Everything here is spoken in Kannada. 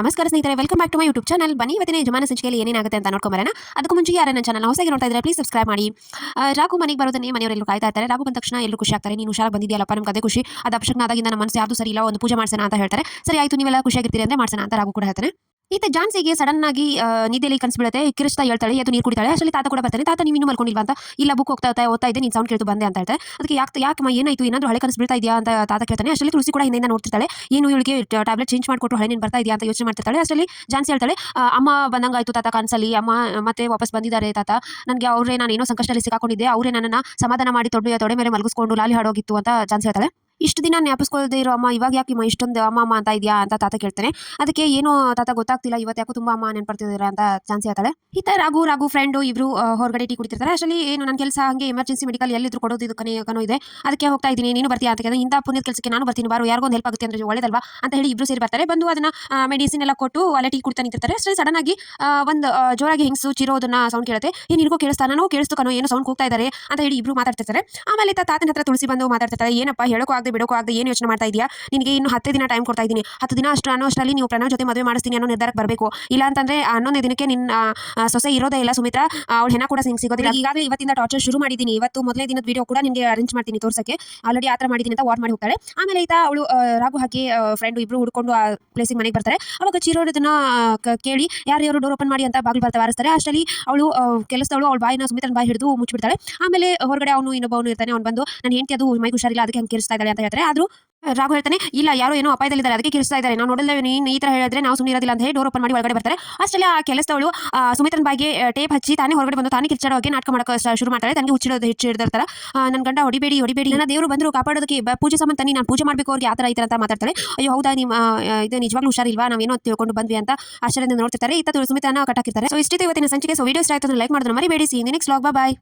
ನಮಸ್ಕಾರ ಸ್ನೇಹಿತರೆ, welcome back to my YouTube channel. ಬನ್ನಿ ಇವತ್ತಿನ ಯಜಮಾನ ಸಂಚಿಕೆಯಲ್ಲಿ ಏನಾಗುತ್ತೆ ಅಂತ ನೋಡ್ಕೊಂಬರೋಣ. ಅದಕ್ಕೂ ಮುಂಚೆ ಯಾರು ನನ್ನ ಚಾನಲ್ ಹೊಸದಾಗಿ ನೋಡ್ತಾ ಇದ್ದಾರೆ ಪ್ಲೀಸ್ ಸಬ್ಸ್ಕ್ರೈಬ್ ಮಾಡಿ. ರಾಘು ಮನೆಗೆ ಬರೋದನ್ನೇ ಮನೆಯವರೆಲ್ಲರೂ ಕಾಯ್ತಾ ಇರ್ತಾರೆ. ರಾಘು ಬಂದ ತಕ್ಷಣ ಎಲ್ಲರೂ ಖುಷಿ ಆಗ್ತಾರೆ. ನೀನು ಹುಷಾರಾಗಿ ಬಂದಿದೆಯಲ್ಲಪ್ಪ, ನಮ್ಗೆ ಅದೇ ಖುಷಿ. ಅದು ಅಪಶಕ್ನ ಆದಾಗಿಂದ ನಮ್ಮ ಮನಸ್ಸು ಯಾವುದು ಸರಿ ಇಲ್ಲ, ಒಂದು ಪೂಜೆ ಮಾಡ್ಸೋಣ ಅಂತ ಹೇಳ್ತಾರೆ. ಸರಿ ಆಯಿತು, ನೀವೆಲ್ಲ ಖುಷಿಯಾಗಿರ್ತೀರಿ ಅಂದರೆ ಮಾಡ್ಸೋಣ ಅಂತ ರಾಘು ಕೂಡ ಹೇಳ್ತಾನೆ. ಈತ ಜಾನ್ಸಿಗೆ ಸಡನ್ ಆಗಿ ನಿದ್ದೆಯಲ್ಲಿ ಕನಸು ಬೀಳುತ್ತೆ. ಕಿರಿಸ್ತಾ ಹೇಳ್ತಾಳೆ, ಅದು ನೀರು ಕುಡಿತಾಳೆ. ಅಷ್ಟರಲ್ಲಿ ತಾತ ಕೂಡ ಬರ್ತಾನೆ. ತಾತ ನೀವು ಇನ್ನೂ ಮಲ್ಕೊಂಡಿಲ್ವಾ ಅಂತ. ಇಲ್ಲ, ಬುಕ್ ಓದ್ತಾ ಇದ್ದೆ, ನೀನು ಸೌಂಡ್ ಕೇಳ್ತು ಬಂದೆ ಅಂತ ಹೇಳ್ತಾರೆ. ಅದಕ್ಕೆ ಯಾಕಮ್ಮ ಏನಾಯಿತು, ಏನಾದರೂ ಹಳೆ ಕನಸು ಬೀಳ್ತಾ ಇದೆಯಾ ಅಂತ ತಾತ ಕೇಳ್ತಾನೆ. ಅಷ್ಟರಲ್ಲಿ ತುಳಸಿ ಕೂಡ ಹಿಂದೆಯಿಂದ ನೋಡ್ತಿರ್ತಾಳೆ. ಏನು ಇವಳಿಗೆ ಟ್ಯಾಬ್ಲೆಟ್ ಚೇಂಜ್ ಮಾಡಿಕೊಟ್ಟು ಹಳೆ ನೀನು ಬರ್ತಾ ಇದೆಯಾ ಅಂತ ಯೋಚನೆ ಮಾಡ್ತಿರ್ತಾಳೆ. ಅಷ್ಟರಲ್ಲಿ ಜಾನ್ಸಿ ಹೇಳ್ತಾಳೆ, ಅಮ್ಮ ಬಂದಂಗಾಯ್ತು ತಾತ ಕನಸಲ್ಲಿ. ಅಮ್ಮ ಮತ್ತೆ ವಾಪಸ್ ಬಂದಿದ್ದಾರೆ ತಾತ. ನನಗೆ ಅವರೇ, ನಾನು ಏನೋ ಸಂಕಷ್ಟದಲ್ಲಿ ಸಿಕ್ಕಾಕೊಂಡಿದ್ದೆ, ಅವರೇ ನನ್ನನ್ನು ಸಮಾಧಾನ ಮಾಡಿ ತೊಡೆ ಮೇಲೆ ಮಲಗಿಸ್ಕೊಂಡು ಲಾಲಿ ಹಾಡೋಗಿತ್ತು ಅಂತ ಜಾನ್ಸಿ ಹೇಳ್ತಾಳೆ. ಇಷ್ಟು ದಿನ ಜ್ಞಾಪಿಸ್ಕೊಳ್ಳದೆ ಇರೋ ಅಮ್ಮ ಇವಾಗ ಯಾಕೆ ಇಷ್ಟೊಂದು ಅಮ್ಮ ಅಂತ ಇದೆಯಾ ಅಂತ ತಾತ ಕೇಳ್ತಾನೆ. ಅದಕ್ಕೆ ಏನೋ ತಾತ ಗೊತ್ತಾಗ್ತಿಲ್ಲ, ಇವತ್ತು ಯಾಕೋ ತುಂಬಾ ಅಮ್ಮ ನೆನ್ಪಡ್ತಿದ್ದೀರಾ ಅಂತ ಜಾನ್ಸಿ ಹೇಳ್ತಾಳೆ. ಈತ ರಾಘು ಫ್ರೆಂಡು ಇಬ್ರು ಹೊರಗಡೆ ಟೀ ಕುಡಿತಿರ್ತಾರೆ. ಅಷ್ಟರಲ್ಲಿ ಏನು ನನ್ನ ಕೆಲಸ ಹಂಗೆ ಎಮರ್ಜೆನ್ಸಿ ಮೆಡಿಕಲ್ ಎಲ್ಲಿದ್ರು ಕೊಡೋದು ಇದು ಕನೋ ಇದೆ, ಅದಕ್ಕೆ ಹೋಗ್ತಾ ಇದ್ದೀನಿ, ನೀನು ಬರ್ತೀಯಾ ಅಂತ ಕೇಳಿದ್ರೆ, ಇಂಥ ಪುಣ್ಯದ ಕೆಲಸಕ್ಕೆ ನಾನು ಬರ್ತೀನಿ ಬಾರು, ಯಾರಿಗೊಂದು ಹೆಲ್ಪ್ ಆಗುತ್ತೆ ಅಂದ್ರೆ ಒಳ್ಳೇದಲ್ವಾ ಅಂತ ಹೇಳಿ ಇಬ್ರು ಸೇರಿ ಬರ್ತಾರೆ. ಬಂದು ಅದನ್ನ ಮೆಡಿಸಿನ್ ಎಲ್ಲ ಕೊಟ್ಟು ಅಲ್ಲೇ ಟೀ ಕುಡ್ತಾ ನಿಂತಿರ್ತಾರೆ. ಅಷ್ಟರಲ್ಲಿ ಸಡನ್ ಆಗಿ ಒಂದು ಜೋರಾಗಿ ಹೆಂಗಸು ಚಿರೋದನ್ನ ಸೌಂಡ್ ಕೇಳುತ್ತೆ. ನಿನಗೂ ಕೇಳಿಸ್ತಾ, ನಾನು ಕೇಳಿಸ್ತು ಕಣೋ, ಏನೋ ಸೌಂಡ್ ಕೂಗ್ತಾ ಇದ್ದಾರೆ ಅಂತ ಹೇಳಿ ಇಬ್ರು ಮಾತಾಡ್ತಿರ್ತಾರೆ. ಆಮೇಲೆ ತಾತನ ಹತ್ರ ತುಳಸಿ ಬಂದು ಮಾತಾಡ್ತಿರ್ತಾರೆ. ಏನಪ್ಪ ಹೇಳೋಕೋ ಆಗದೆ ಬಿಡೋಕೋ ಆಗದೆ ಏನು ಯೋಚನೆ ಮಾಡ್ತಾ ಇದೆಯಾ, ನಿನಗೆ ಇನ್ನು 10 ದಿನ ಟೈಮ್ ಕೊಡ್ತಾ ಇದ್ದೀನಿ. 10 ದಿನ ಅಷ್ಟರಲ್ಲಿ ನೀವು ಪ್ರಣವ್ ಜೊತೆ ಮದುವೆ ಮಾಡಿಸ್ತೀನಿ ಅನ್ನೋ ನಿರ್ಧಾರಕ್ಕೆ ಬರಬೇಕು. ಇಲ್ಲ ಅಂತಂದ್ರೆ 11ನೇ ದಿನಕ್ಕೆ ನಿನ್ನ ಸೊಸೆ ಇರೋದೇ ಇಲ್ಲ ಸುಮಿತ್ರಾ, ಅವಳ ಹೆಣ ಕೂಡ ಸಿಗೋದಿಲ್ಲ. ಈಗಾಗಲೇ ಇವತ್ತಿಂದ ಟಾರ್ಚರ್ ಶುರು ಮಾಡಿದ್ದೀನಿ. ಇವತ್ತು ಮೊದಲನೇ ದಿನದ ವಿಡಿಯೋ ಕೂಡ ನಿಮಗೆ ಅರೇಂಜ್ ಮಾಡ್ತೀನಿ ತೋರ್ಸಕ್ಕೆ, ಆಲ್ರೆಡಿ ಆ ಥರ ಮಾಡಿದ್ದೀನಿ ಅಂತ ವಾರ್ನ್ ಮಾಡಿ ಹೋಗ್ತಾಳೆ. ಆಮೇಲೆ ಅವಳು ರಾಘು ಹಾಕಿ ಫ್ರೆಂಡ್ ಇಬ್ರು ಹುಡ್ಕೊಂಡು ಆ ಪ್ಲೇಸಿಗೆ ಮನೆಗೆ ಬರ್ತಾರೆ. ಅವಾಗ ಚಿರೋದನ್ನ ಕೇಳಿ ಯಾರು ಡೋರ್ ಓಪನ್ ಮಾಡಿ ಅಂತ ಬಾಗಿಲು ಬಾರಿಸ್ತಾರೆ. ಅಷ್ಟರಲ್ಲಿ ಅವಳು ಕೆಲಸದವಳು ಅವಳ ಬಾಯಿನ ಸುಮಿತ್ರನ ಬಾಯಿ ಹಿಡಿದು ಮುಚ್ಚಿಬಿಡ್ತಾಳೆ. ಆಮೇಲೆ ಹೊರಗಡೆ ಇನ್ನೊಬ್ಬನು ಇರ್ತಾನೆ. ಅವ್ನು ಬಂದು ನನ್ನ ಹೆಂಡತಿ ಅದು ಮೈಗೆ ಹುಷಾರಿಲ್ಲ, ಅದಕ್ಕೆ ಹಂಗೆ ಕಿರಿಸ್ತಾ ಇದ್ದಾಳೆ ಅಂತ ಹೇಳ್ತಾರೆ. ಆದ್ರೂ ರಾಘು ಹೇಳ್ತಾನೆ, ಇಲ್ಲ ಯಾರೋ ಏನೋ ಅಪಾಯದಲ್ಲಿದ್ದಾರೆ, ಅದಕ್ಕೆ ಕಿರಿಸ್ತಾ ಇದ್ದಾರೆ, ನಾವು ನೋಡಲ್ಲ, ನೀನು ಈ ಥರ ಹೇಳಿದ್ರೆ ನಾವು ಸುಮ್ಮನೆ ಇರೋದಿಲ್ಲ ಅಂತ ಹೇಳಿ ಡೋರ್ ಓಪನ್ ಮಾಡಿ ಒಳಗಡೆ ಬರ್ತಾರೆ. ಅಷ್ಟರಲ್ಲಿ ಆ ಕೆಲಸದವಳು ಸುಮಿತ್ರನ ಬಾಯಿಗೆ ಟೇಪ್ ಹಚ್ಚಿ ತಾನೇ ಹೊರಗಡೆ ಬಂದು ತಾನೇ ಕಿರ್ಚಾಡೋ ಹಾಗೆ ನಾಟಕ ಮಾಡೋಕೆ ಶುರು ಮಾಡ್ತಾಳೆ. ತನಗೆ ಹಿಡಿದಿರ್ತಾರೆ. ನನ್ನ ಗಂಡ ಹೊಡಿಬೇಡಿ, ನನ್ನ ದೇವರು ಬಂದರು ಕಾಪಾಡೋದಕ್ಕೆ ಪೂಜೆ ಸಾಮಾನು ತನ್ನಿ, ನಾನು ಪೂಜೆ ಮಾಡಬೇಕು ಅವ್ರಿಗೆ ಆ ಥರ ಈ ಥರ ಅಂತ ಮಾತಾಡ್ತಾಳೆ. ಅಯ್ಯೋ ಹೌದಾ, ನಿಮ್ಮ ಇದು ನಿಜವಾಗ್ಲೂ ಹುಷಾರಿಲ್ವಾ, ನಾವೇನೋ ತಿಳ್ಕೊಂಡು ಬಂದ್ವಿ ಅಂತ ಆಶ್ಚರ್ಯದಿಂದ ನೋಡ್ತಿರ್ತಾರೆ. ಸುಮಿತ್ರನ ಕಟ್ಟಾಕಿರ್ತಾರೆ. ಸೊ ಇಷ್ಟಿತ್ತು ಇವತ್ತಿನ ಸಂಚಿಕೆ. ಸೊ ವಿಡಿಯೋ ಇಷ್ಟ ಆಯ್ತು ಲೈಕ್ ಮಾಡಿದ್ರೆ ಮರಿಬೇಡಿ. ಸಿ ನೆಕ್ಸ್ಟ್ ವ್ಲಾಗ್, ಬಾಯ್.